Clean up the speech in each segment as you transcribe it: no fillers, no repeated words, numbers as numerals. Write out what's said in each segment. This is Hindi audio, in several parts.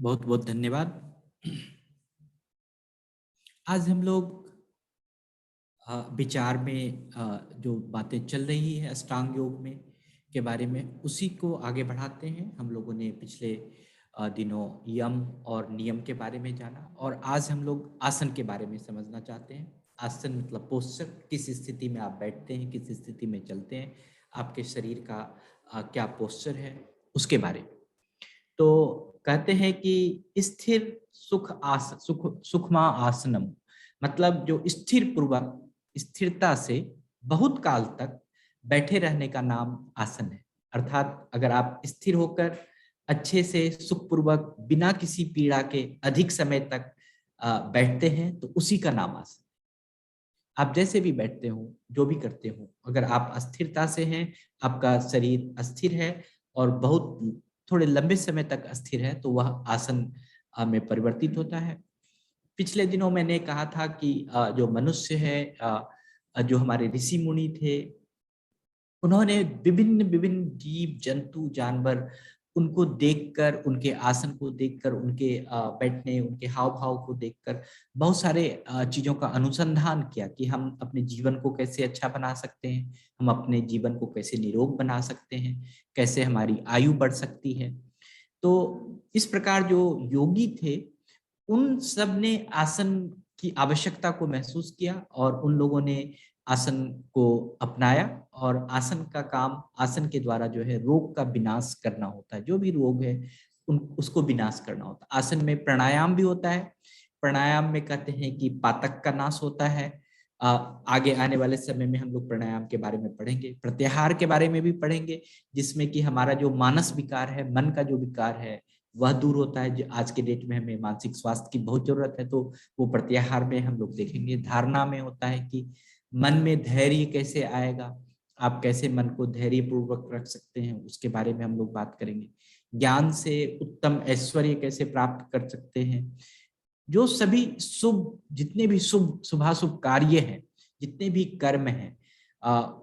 बहुत बहुत धन्यवाद। आज हम लोग विचार में जो बातें चल रही है अष्टांग योग में के बारे में उसी को आगे बढ़ाते हैं। हम लोगों ने पिछले दिनों यम और नियम के बारे में जाना और आज हम लोग आसन के बारे में समझना चाहते हैं। आसन मतलब पोस्चर, किस स्थिति में आप बैठते हैं, किस स्थिति में चलते हैं, आपके शरीर का क्या पोस्चर है उसके बारे में। तो कहते हैं कि स्थिर सुखमा आसनम, मतलब जो स्थिर पूर्वक स्थिरता से बहुत काल तक बैठे रहने का नाम आसन है। अर्थात अगर आप स्थिर होकर अच्छे से सुखपूर्वक बिना किसी पीड़ा के अधिक समय तक बैठते हैं तो उसी का नाम आसन। आप जैसे भी बैठते हो, जो भी करते हो, अगर आप अस्थिरता से हैं, आपका शरीर अस्थिर है और बहुत थोड़े लंबे समय तक अस्थिर है, तो वह आसन में परिवर्तित होता है। पिछले दिनों मैंने कहा था कि जो मनुष्य है, जो हमारे ऋषि मुनि थे, उन्होंने विभिन्न विभिन्न जीव जंतु जानवर उनको देखकर, उनके आसन को देखकर, उनके बैठने, उनके हाव भाव को देखकर बहुत सारे चीजों का अनुसंधान किया कि हम अपने जीवन को कैसे अच्छा बना सकते हैं, हम अपने जीवन को कैसे निरोग बना सकते हैं, कैसे हमारी आयु बढ़ सकती है। तो इस प्रकार जो योगी थे उन सब ने आसन की आवश्यकता को महसूस किया और उन लोगों ने आसन को अपनाया। और आसन का काम, आसन के द्वारा जो है रोग का विनाश करना होता है। जो भी रोग है उसको विनाश करना होता है। आसन में प्राणायाम भी होता है। प्राणायाम में कहते हैं कि पातक का नाश होता है। आगे आने वाले समय में हम लोग प्राणायाम के बारे में पढ़ेंगे, प्रत्याहार के बारे में भी पढ़ेंगे, जिसमें कि हमारा जो मानस विकार है, मन का जो विकार है, वह दूर होता है। जो आज के डेट में हमें मानसिक स्वास्थ्य की बहुत जरूरत है, तो वो प्रत्याहार में हम लोग देखेंगे। धारणा में होता है कि मन में धैर्य कैसे आएगा, आप कैसे मन को धैर्य पूर्वक रख सकते हैं, उसके बारे में हम लोग बात करेंगे। ज्ञान से उत्तम ऐश्वर्य कैसे प्राप्त कर सकते हैं। जो सभी शुभ, जितने भी शुभाशुभ कार्य हैं, जितने भी कर्म हैं,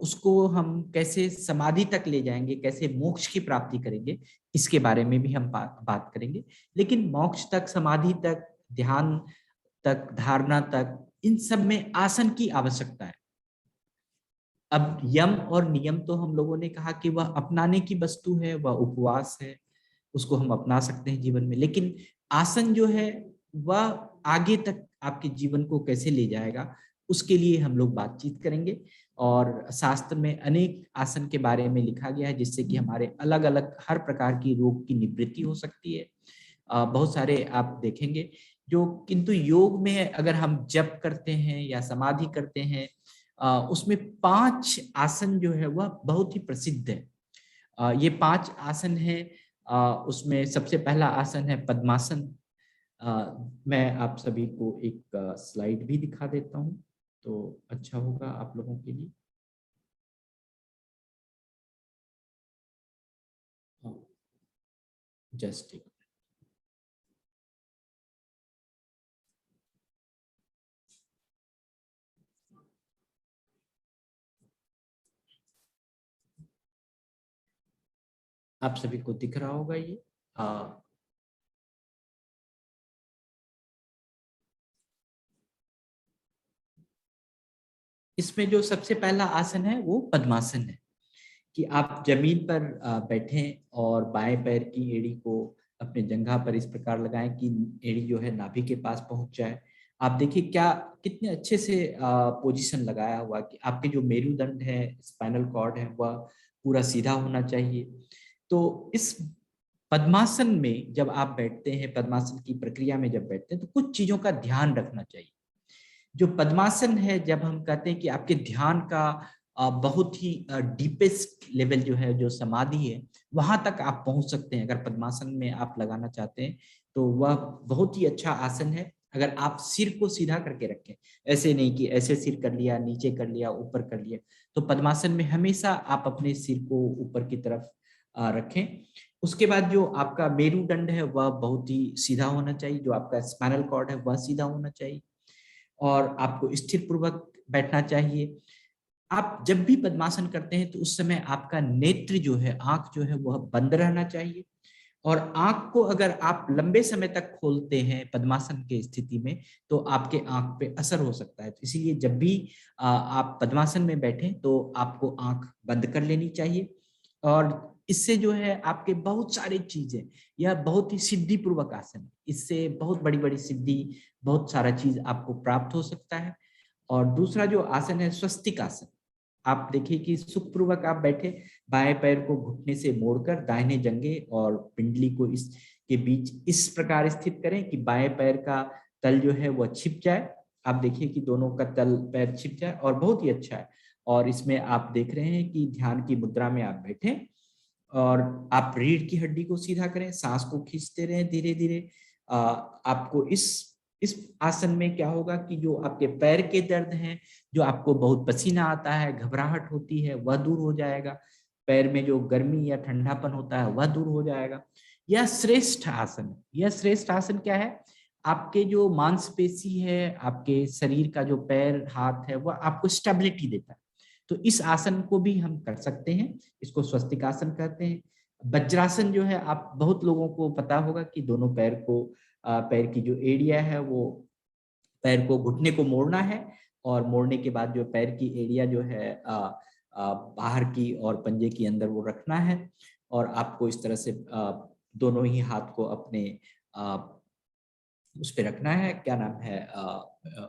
उसको हम कैसे समाधि तक ले जाएंगे, कैसे मोक्ष की प्राप्ति करेंगे, इसके बारे में भी हम बात करेंगे। लेकिन मोक्ष तक, समाधि तक, ध्यान तक, धारणा तक, इन सब में आसन की आवश्यकता है। अब यम और नियम तो हम लोगों ने कहा कि वह अपनाने की वस्तु है, वह उपवास है, उसको हम अपना सकते हैं जीवन में। लेकिन आसन जो है वह आगे तक आपके जीवन को कैसे ले जाएगा, उसके लिए हम लोग बातचीत करेंगे। और शास्त्र में अनेक आसन के बारे में लिखा गया है, जिससे कि हमारे अलग अलग हर प्रकार की रोग की निवृत्ति हो सकती है। बहुत सारे आप देखेंगे जो, किंतु योग में अगर हम जप करते हैं या समाधि करते हैं, उसमें 5 आसन जो है वह बहुत ही प्रसिद्ध है। ये 5 आसन है। उसमें सबसे पहला आसन है पद्मासन। मैं आप सभी को एक स्लाइड भी दिखा देता हूँ तो अच्छा होगा आप लोगों के लिए। जस्ट एक, आप सभी को दिख रहा होगा ये। इसमें जो सबसे पहला आसन है वो पद्मासन है, कि आप जमीन पर बैठें और बाएं पैर की एड़ी को अपने जंघा पर इस प्रकार लगाएं कि एड़ी जो है नाभि के पास पहुंच जाए। आप देखिए क्या, कितने अच्छे से पोजीशन लगाया हुआ, कि आपके जो मेरुदंड है, स्पाइनल कॉर्ड है, वह पूरा सीधा होना चाहिए। तो इस पद्मासन में जब आप बैठते हैं, पद्मासन की प्रक्रिया में जब बैठते हैं, तो कुछ चीजों का ध्यान रखना चाहिए। जो पद्मासन है, जब हम कहते हैं कि आपके ध्यान का बहुत ही डीपेस्ट लेवल जो है, जो समाधि है, वहां तक आप पहुंच सकते हैं। अगर पद्मासन में आप लगाना चाहते हैं तो वह बहुत ही अच्छा आसन है। अगर आप सिर को सीधा करके रखें, ऐसे नहीं कि ऐसे सिर कर लिया, नीचे कर लिया, ऊपर कर लिया, तो पद्मासन में हमेशा आप अपने सिर को ऊपर की तरफ रखें। उसके बाद जो आपका मेरुदंड है वह बहुत ही सीधा होना चाहिए, जो आपका स्पाइनल कॉर्ड है वह सीधा होना चाहिए, और आपको स्थिर पूर्वक बैठना चाहिए। आप जब भी पद्मासन करते हैं तो उस समय आपका नेत्र जो है, आंख जो है, वह बंद रहना चाहिए। और आंख को अगर आप लंबे समय तक खोलते हैं पद्मासन के स्थिति में, तो आपके आंख पे असर हो सकता है। तो इसीलिए जब भी आप पद्मासन में बैठें तो आपको आंख बंद कर लेनी चाहिए, और इससे जो है आपके बहुत सारी चीजें, यह बहुत ही सिद्धि पूर्वक आसन है, इससे बहुत बड़ी बड़ी सिद्धि, बहुत सारा चीज आपको प्राप्त हो सकता है। और दूसरा जो आसन है स्वस्तिक आसन, आप देखिए कि सुखपूर्वक आप बैठे, बाएं पैर को घुटने से मोड़कर दाहिने जंघे और पिंडली को इस के बीच इस प्रकार स्थित करें कि बाएं पैर का तल जो है वह छिप जाए। आप देखिए कि दोनों का तल पैर छिप जाए, और बहुत ही अच्छा है। और इसमें आप देख रहे हैं कि ध्यान की मुद्रा में आप बैठे, और आप रीढ़ की हड्डी को सीधा करें, सांस को खींचते रहें धीरे धीरे। आपको इस आसन में क्या होगा कि जो आपके पैर के दर्द हैं, जो आपको बहुत पसीना आता है, घबराहट होती है, वह दूर हो जाएगा। पैर में जो गर्मी या ठंडापन होता है वह दूर हो जाएगा। यह श्रेष्ठ आसन है। यह श्रेष्ठ आसन क्या है, आपके जो मांसपेशी है, आपके शरीर का जो पैर हाथ है, वह आपको स्टेबिलिटी देता है। तो इस आसन को भी हम कर सकते हैं, इसको स्वस्तिक आसन कहते हैं। वज्रासन जो है, आप बहुत लोगों को पता होगा कि दोनों पैर को पैर की जो एरिया है वो पैर को घुटने को मोड़ना है, और मोड़ने के बाद जो पैर की एरिया जो है बाहर की और पंजे की अंदर वो रखना है। और आपको इस तरह से दोनों ही हाथ को अपने उस पे रखना है, क्या नाम है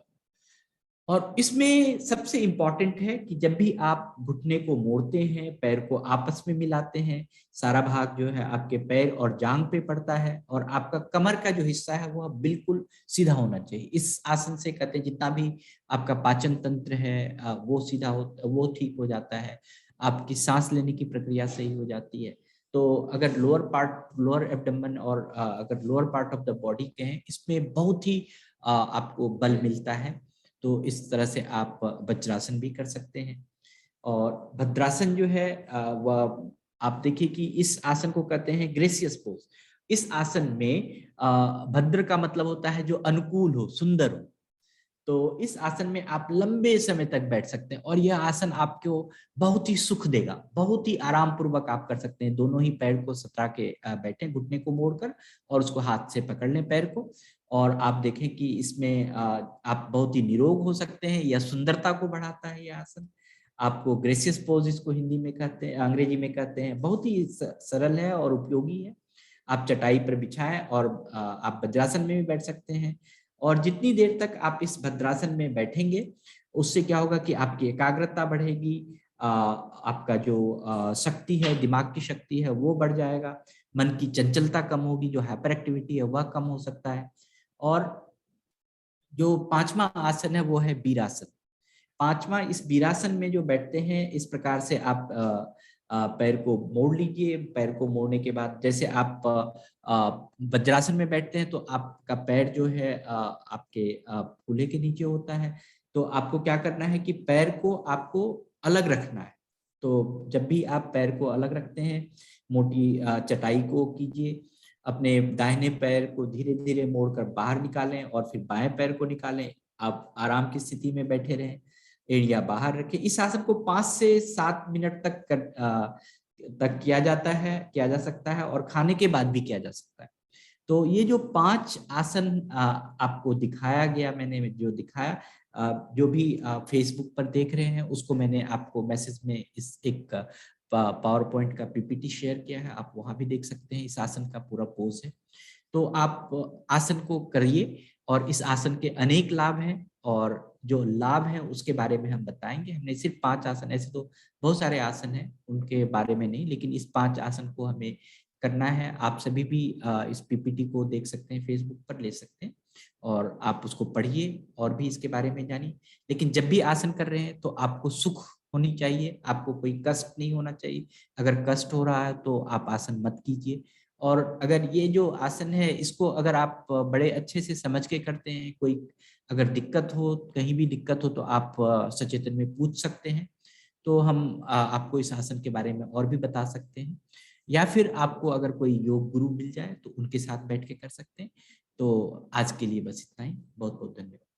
और इसमें सबसे इंपॉर्टेंट है कि जब भी आप घुटने को मोड़ते हैं, पैर को आपस में मिलाते हैं, सारा भाग जो है आपके पैर और जांघ पे पड़ता है, और आपका कमर का जो हिस्सा है वह बिल्कुल सीधा होना चाहिए। इस आसन से कहते हैं जितना भी आपका पाचन तंत्र है वो सीधा हो, वो ठीक हो जाता है, आपकी सांस लेने की प्रक्रिया सही हो जाती है। तो अगर लोअर पार्ट, लोअर एब्डोमेन, और अगर lower part of the body कहें, इसमें बहुत ही आपको बल मिलता है। तो इस तरह से आप वज्रासन भी कर सकते हैं। और भद्रासन जो है वह आप देखिए कि इस आसन को कहते हैं ग्रेसियस पोज। इस आसन में भद्र का मतलब होता है जो अनुकूल हो, सुंदर हो। तो इस आसन में आप लंबे समय तक बैठ सकते हैं, और यह आसन आपको बहुत ही सुख देगा, बहुत ही आराम पूर्वक आप कर सकते हैं। दोनों ही पैर को सटा के बैठे, घुटने को मोड़कर, और उसको हाथ से पकड़ लें पैर को। और आप देखें कि इसमें आप बहुत ही निरोग हो सकते हैं, यह सुंदरता को बढ़ाता है यह आसन। आपको ग्रेसियस पोज इसको हिंदी में कहते हैं, अंग्रेजी में कहते हैं। बहुत ही सरल है और उपयोगी है। आप चटाई पर बिछाएं, और आप वज्रासन में भी बैठ सकते हैं। और जितनी देर तक आप इस भद्रासन में बैठेंगे, उससे क्या होगा कि आपकी एकाग्रता बढ़ेगी, आपका जो शक्ति है, दिमाग की शक्ति है, वो बढ़ जाएगा। मन की चंचलता कम होगी, जो हाइपर एक्टिविटी है वह कम हो सकता है। और जो पांचवा आसन है वो है वीरासन। पांचवा, इस वीरासन में जो बैठते हैं, इस प्रकार से आप पैर को मोड़ लीजिए। पैर को मोड़ने के बाद जैसे आप वज्रासन में बैठते हैं, तो आपका पैर जो है आपके कूल्हे के नीचे होता है। तो आपको क्या करना है कि पैर को आपको अलग रखना है। तो जब भी आप पैर को अलग रखते हैं, मोटी चटाई को कीजिए, अपने दाहिने पैर को धीरे धीरे मोड़कर बाहर निकालें, और फिर बाएं पैर को निकालें। आप आराम की स्थिति में बैठे रहें, एड़िया बाहर रखें। इस आसन को 5 से 7 मिनट तक किया जा सकता है, और खाने के बाद भी किया जा सकता है। तो ये जो 5 आसन आपको दिखाया गया, मैंने जो दिखाया, जो भी फेसबुक पर देख रहे हैं, उसको मैंने आपको मैसेज में इस एक पावर पॉइंट का पीपीटी शेयर किया है, आप वहां भी देख सकते हैं। इस आसन का पूरा पोज है। तो आप आसन को करिए, और इस आसन के अनेक लाभ हैं, और जो लाभ है उसके बारे में हम बताएंगे। हमने सिर्फ 5 आसन, ऐसे तो बहुत सारे आसन हैं, उनके बारे में नहीं, लेकिन इस 5 आसन को हमें करना है। आप सभी भी इस पीपीटी को देख सकते हैं, फेसबुक पर ले सकते हैं, और आप उसको पढ़िए और भी इसके बारे में जानिए। लेकिन जब भी आसन कर रहे हैं तो आपको सुख होनी चाहिए, आपको कोई कष्ट नहीं होना चाहिए। अगर कष्ट हो रहा है तो आप आसन मत कीजिए। और अगर ये जो आसन है, इसको अगर आप बड़े अच्छे से समझ के करते हैं, कोई अगर दिक्कत हो, कहीं भी दिक्कत हो, तो आप सचेतन में पूछ सकते हैं। तो हम आपको इस आसन के बारे में और भी बता सकते हैं, या फिर आपको अगर कोई योग गुरु मिल जाए तो उनके साथ बैठ के कर सकते हैं। तो आज के लिए बस इतना ही। बहुत बहुत धन्यवाद।